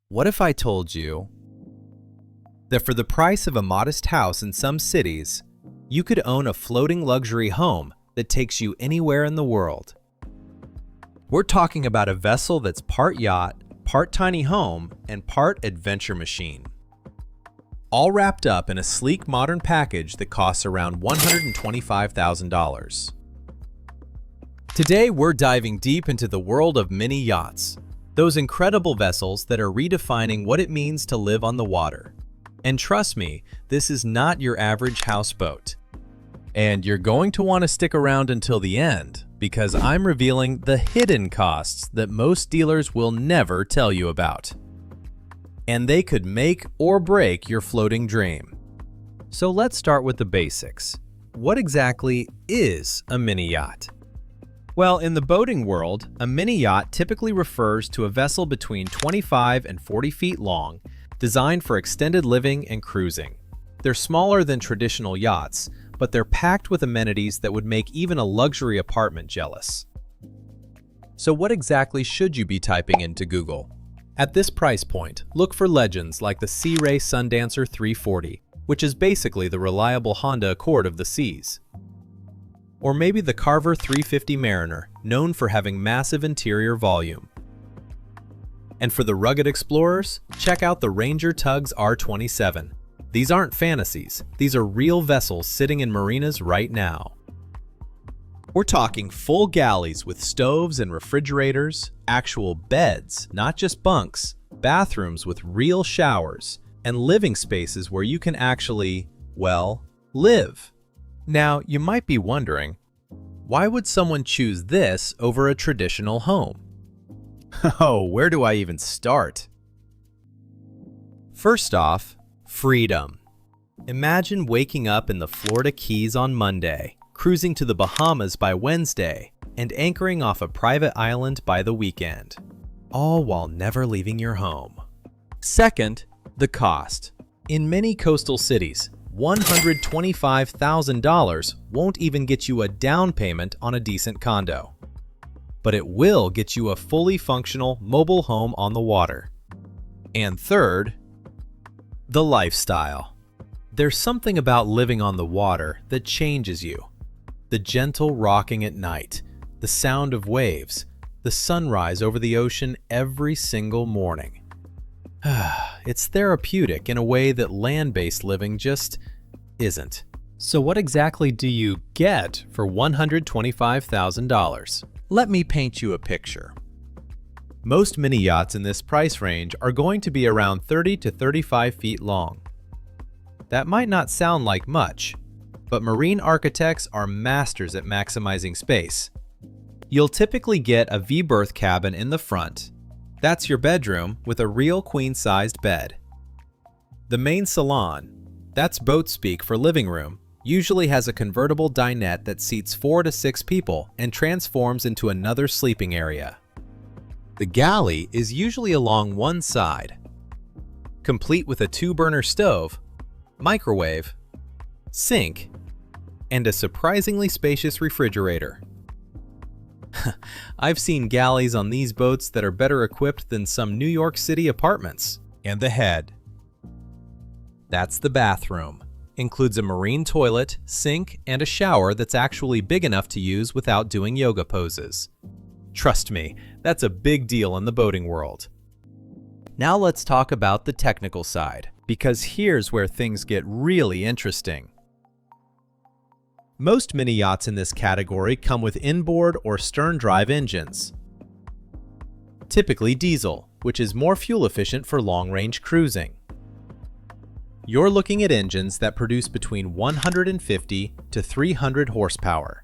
What if I told you that for the price of a modest house in some cities, you could own a floating luxury home that takes you anywhere in the world? We're talking about a vessel that's part yacht, part tiny home, and part adventure machine. All wrapped up in a sleek modern package that costs around $125,000. Today, we're diving deep into the world of mini yachts, those incredible vessels that are redefining what it means to live on the water. And trust me, this is not your average houseboat. And you're going to want to stick around until the end, because I'm revealing the hidden costs that most dealers will never tell you about. And they could make or break your floating dream. So let's start with the basics. What exactly is a mini yacht? Well, in the boating world, a mini yacht typically refers to a vessel between 25 and 40 feet long, designed for extended living and cruising. They're smaller than traditional yachts, but they're packed with amenities that would make even a luxury apartment jealous. So what exactly should you be typing into Google? At this price point, look for legends like the Sea Ray Sundancer 340, which is basically the reliable Honda Accord of the seas. Or maybe the Carver 350 Mariner, known for having massive interior volume. And for the rugged explorers, check out the Ranger Tugs R27. These aren't fantasies, these are real vessels sitting in marinas right now. We're talking full galleys with stoves and refrigerators, actual beds, not just bunks, bathrooms with real showers, and living spaces where you can actually, well, live. Now, you might be wondering, why would someone choose this over a traditional home? Oh, where do I even start? First off, freedom. Imagine waking up in the Florida Keys on Monday, cruising to the Bahamas by Wednesday, and anchoring off a private island by the weekend, all while never leaving your home. Second, the cost. In many coastal cities, $125,000 won't even get you a down payment on a decent condo. But it will get you a fully functional mobile home on the water. And third, the lifestyle. There's something about living on the water that changes you. The gentle rocking at night, the sound of waves, the sunrise over the ocean every single morning. It's therapeutic in a way that land-based living just isn't. So what exactly do you get for $125,000? Let me paint you a picture. Most mini yachts in this price range are going to be around 30 to 35 feet long. That might not sound like much, but marine architects are masters at maximizing space. You'll typically get a V-berth cabin in the front. That's your bedroom with a real queen-sized bed. The main salon, that's boat speak for living room, usually has a convertible dinette that seats 4 to 6 people and transforms into another sleeping area. The galley is usually along one side, complete with a 2-burner stove, microwave, sink, and a surprisingly spacious refrigerator. I've seen galleys on these boats that are better equipped than some New York City apartments. And the head. That's the bathroom. Includes a marine toilet, sink, and a shower that's actually big enough to use without doing yoga poses. Trust me, that's a big deal in the boating world. Now let's talk about the technical side, because here's where things get really interesting. Most mini yachts in this category come with inboard or stern drive engines. Typically diesel, which is more fuel efficient for long-range cruising. You're looking at engines that produce between 150 to 300 horsepower.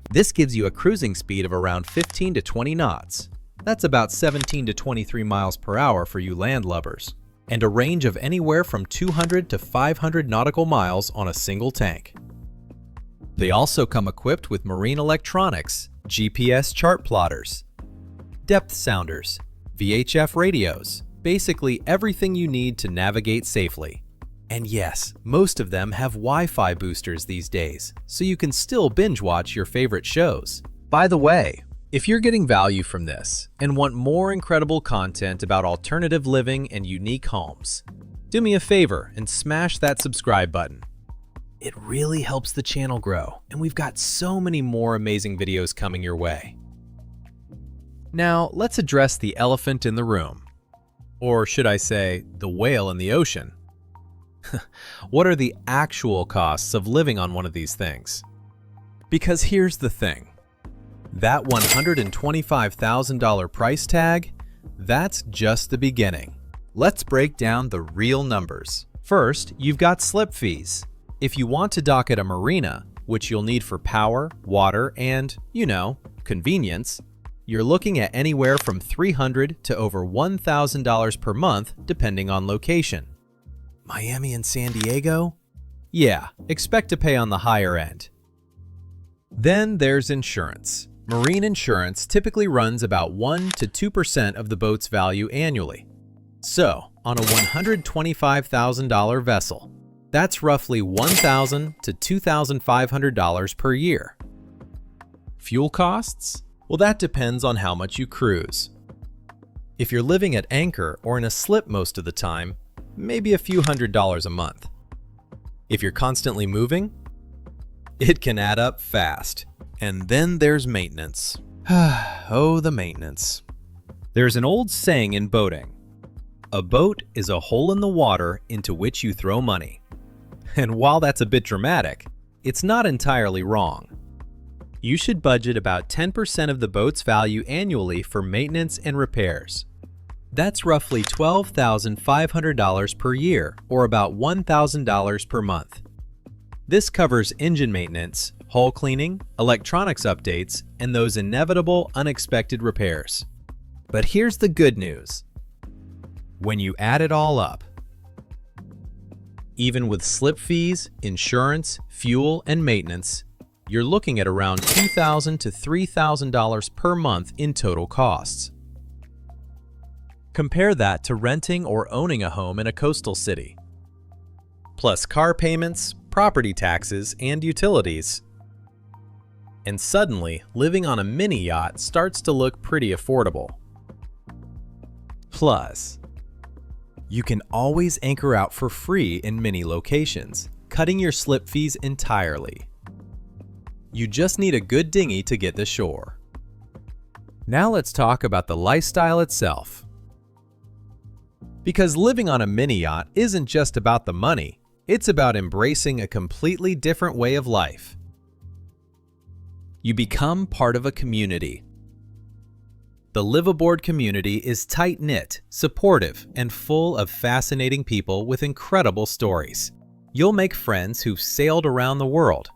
This gives you a cruising speed of around 15 to 20 knots. That's about 17 to 23 miles per hour for you landlubbers, and a range of anywhere from 200 to 500 nautical miles on a single tank. They also come equipped with marine electronics, GPS chart plotters, depth sounders, VHF radios, basically everything you need to navigate safely. And yes, most of them have Wi-Fi boosters these days, so you can still binge watch your favorite shows. By the way, If you're getting value from this and want more incredible content about alternative living and unique homes, do me a favor and smash that subscribe button. It really helps the channel grow, and we've got so many more amazing videos coming your way. Now, let's address the elephant in the room. Or should I say, the whale in the ocean. What are the actual costs of living on one of these things? Because here's the thing. That $125,000 price tag, that's just the beginning. Let's break down the real numbers. First, you've got slip fees. If you want to dock at a marina, which you'll need for power, water, and, convenience, you're looking at anywhere from $300 to over $1,000 per month, depending on location. Miami and San Diego? Yeah, expect to pay on the higher end. Then there's insurance. Marine insurance typically runs about 1 to 2% of the boat's value annually. So, on a $125,000 vessel, that's roughly $1,000 to $2,500 per year. Fuel costs? Well, that depends on how much you cruise. If you're living at anchor or in a slip most of the time, maybe a few $100s a month. If you're constantly moving, it can add up fast. And then there's maintenance. Oh, the maintenance. There's an old saying in boating. A boat is a hole in the water into which you throw money. And while that's a bit dramatic, it's not entirely wrong. You should budget about 10% of the boat's value annually for maintenance and repairs. That's roughly $12,500 per year, or about $1,000 per month. This covers engine maintenance, hull cleaning, electronics updates, and those inevitable unexpected repairs. But here's the good news. When you add it all up, even with slip fees, insurance, fuel, and maintenance, you're looking at around $2,000 to $3,000 per month in total costs. Compare that to renting or owning a home in a coastal city. Plus car payments, property taxes, and utilities. And suddenly, living on a mini yacht starts to look pretty affordable. Plus, you can always anchor out for free in many locations, cutting your slip fees entirely. You just need a good dinghy to get to shore. Now let's talk about the lifestyle itself. Because living on a mini yacht isn't just about the money, it's about embracing a completely different way of life. You become part of a community. The liveaboard community is tight-knit, supportive, and full of fascinating people with incredible stories. You'll make friends who've sailed around the world,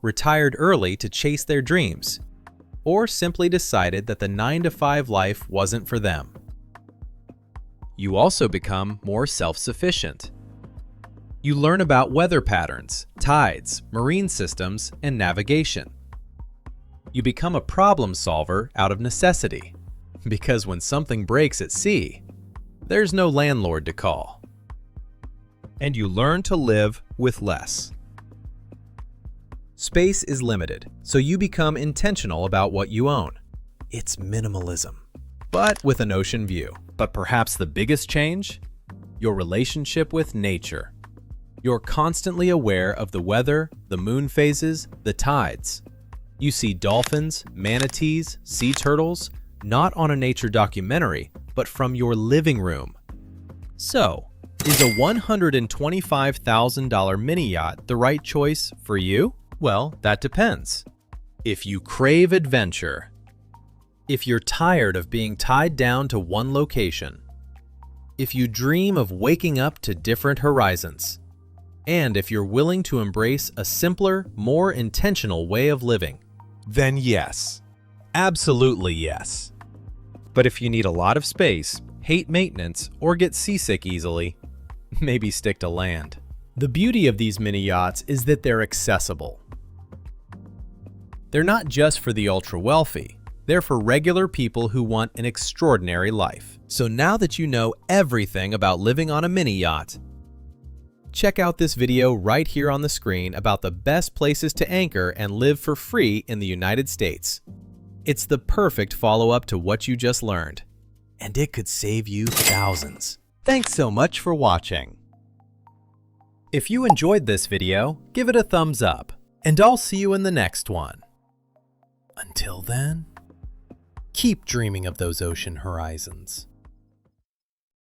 retired early to chase their dreams, or simply decided that the 9-to-5 life wasn't for them. You also become more self-sufficient. You learn about weather patterns, tides, marine systems, and navigation. You become a problem solver out of necessity, because when something breaks at sea, there's no landlord to call. And you learn to live with less. Space is limited, so you become intentional about what you own. It's minimalism, but with an ocean view. But perhaps the biggest change? Your relationship with nature. You're constantly aware of the weather, the moon phases, the tides. You see dolphins, manatees, sea turtles, not on a nature documentary, but from your living room. So, is a $125,000 mini yacht the right choice for you? Well, that depends. If you crave adventure, if you're tired of being tied down to one location, if you dream of waking up to different horizons, and if you're willing to embrace a simpler, more intentional way of living, then yes. Absolutely yes. But if you need a lot of space, hate maintenance, or get seasick easily, maybe stick to land. The beauty of these mini yachts is that they're accessible. They're not just for the ultra-wealthy. They're for regular people who want an extraordinary life. So now that you know everything about living on a mini yacht, check out this video right here on the screen about the best places to anchor and live for free in the United States. It's the perfect follow-up to what you just learned, and it could save you thousands. Thanks so much for watching. If you enjoyed this video, give it a thumbs up, and I'll see you in the next one. Until then, keep dreaming of those ocean horizons.